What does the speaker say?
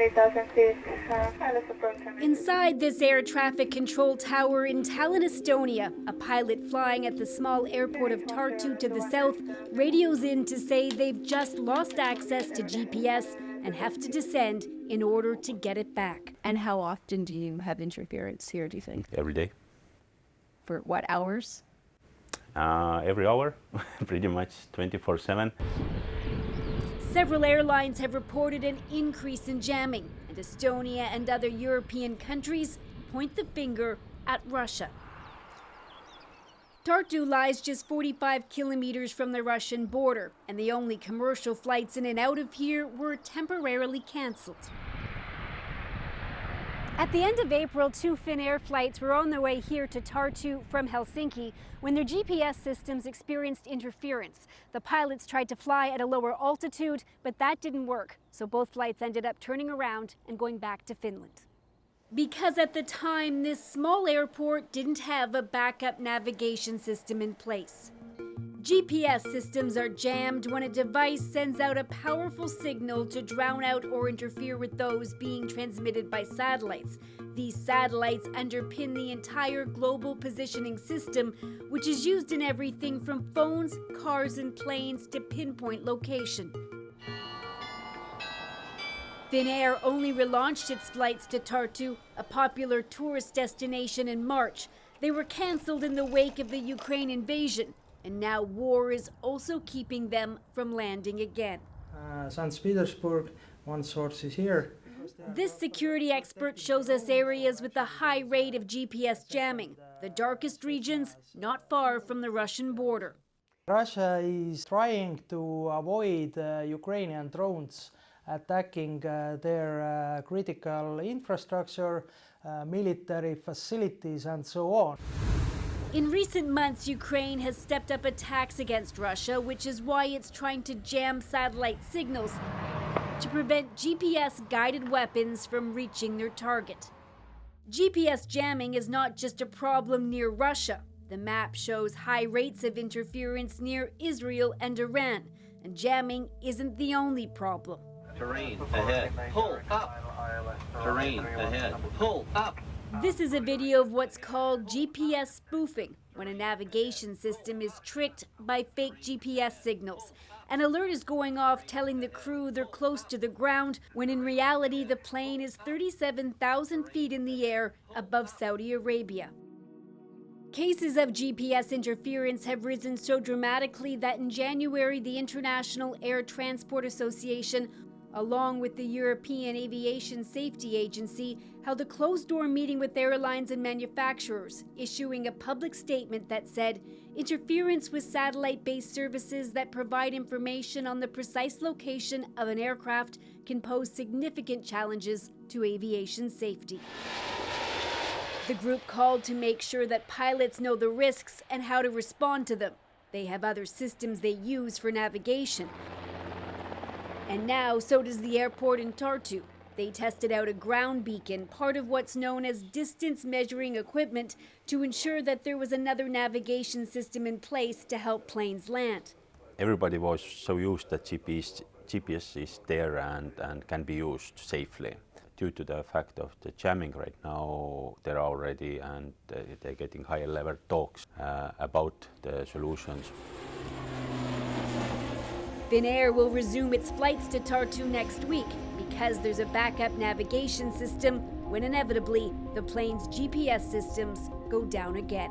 3000 feet, pilot support. Inside this air traffic control tower in Tallinn, Estonia, a pilot flying at the small airport of Tartu to the south radios in to say they've just lost access to GPS and have to descend in order to get it back. And how often do you have interference here, do you think? Every day. For what hours? Every hour, pretty much 24/7. Several airlines have reported an increase in jamming, and Estonia and other European countries point the finger at Russia. Tartu lies just 45 kilometers from the Russian border, and the only commercial flights in and out of here were temporarily cancelled. At the end of April, 2 Finnair flights were on their way here to Tartu from Helsinki when their GPS systems experienced interference. The pilots tried to fly at a lower altitude, but that didn't work, so both flights ended up turning around and going back to Finland. Because at the time, this small airport didn't have a backup navigation system in place. GPS systems are jammed when a device sends out a powerful signal to drown out or interfere with those being transmitted by satellites. These satellites underpin the entire global positioning system, which is used in everything from phones, cars, and planes to pinpoint location. Finnair only relaunched its flights to Tartu, a popular tourist destination, in March. They were cancelled in the wake of the Ukraine invasion. And now war is also keeping them from landing again. St. Petersburg, one source is here. This security expert shows us areas with a high rate of GPS jamming, the darkest regions not far from the Russian border. Russia is trying to avoid Ukrainian drones attacking their critical infrastructure, military facilities, and so on. In recent months, Ukraine has stepped up attacks against Russia, which is why it's trying to jam satellite signals to prevent GPS-guided weapons from reaching their target. GPS jamming is not just a problem near Russia. The map shows high rates of interference near Israel and Iran, and jamming isn't the only problem. Terrain ahead, pull up. Terrain ahead, pull up. This is a video of what's called GPS spoofing, when a navigation system is tricked by fake GPS signals. An alert is going off telling the crew they're close to the ground, when in reality the plane is 37,000 feet in the air above Saudi Arabia. Cases of GPS interference have risen so dramatically that in January the International Air Transport Association, along with the European Aviation Safety Agency, held a closed-door meeting with airlines and manufacturers, issuing a public statement that said interference with satellite-based services that provide information on the precise location of an aircraft can pose significant challenges to aviation safety. The group called to make sure that pilots know the risks and how to respond to them. They have other systems they use for navigation. And now, so does the airport in Tartu. They tested out a ground beacon, part of what's known as distance measuring equipment, to ensure that there was another navigation system in place to help planes land. Everybody was so used that GPS is there and can be used safely. Due to the fact of the jamming right now, they're already and they're getting higher level talks about the solutions. Finnair will resume its flights to Tartu next week because there's a backup navigation system when inevitably the plane's GPS systems go down again.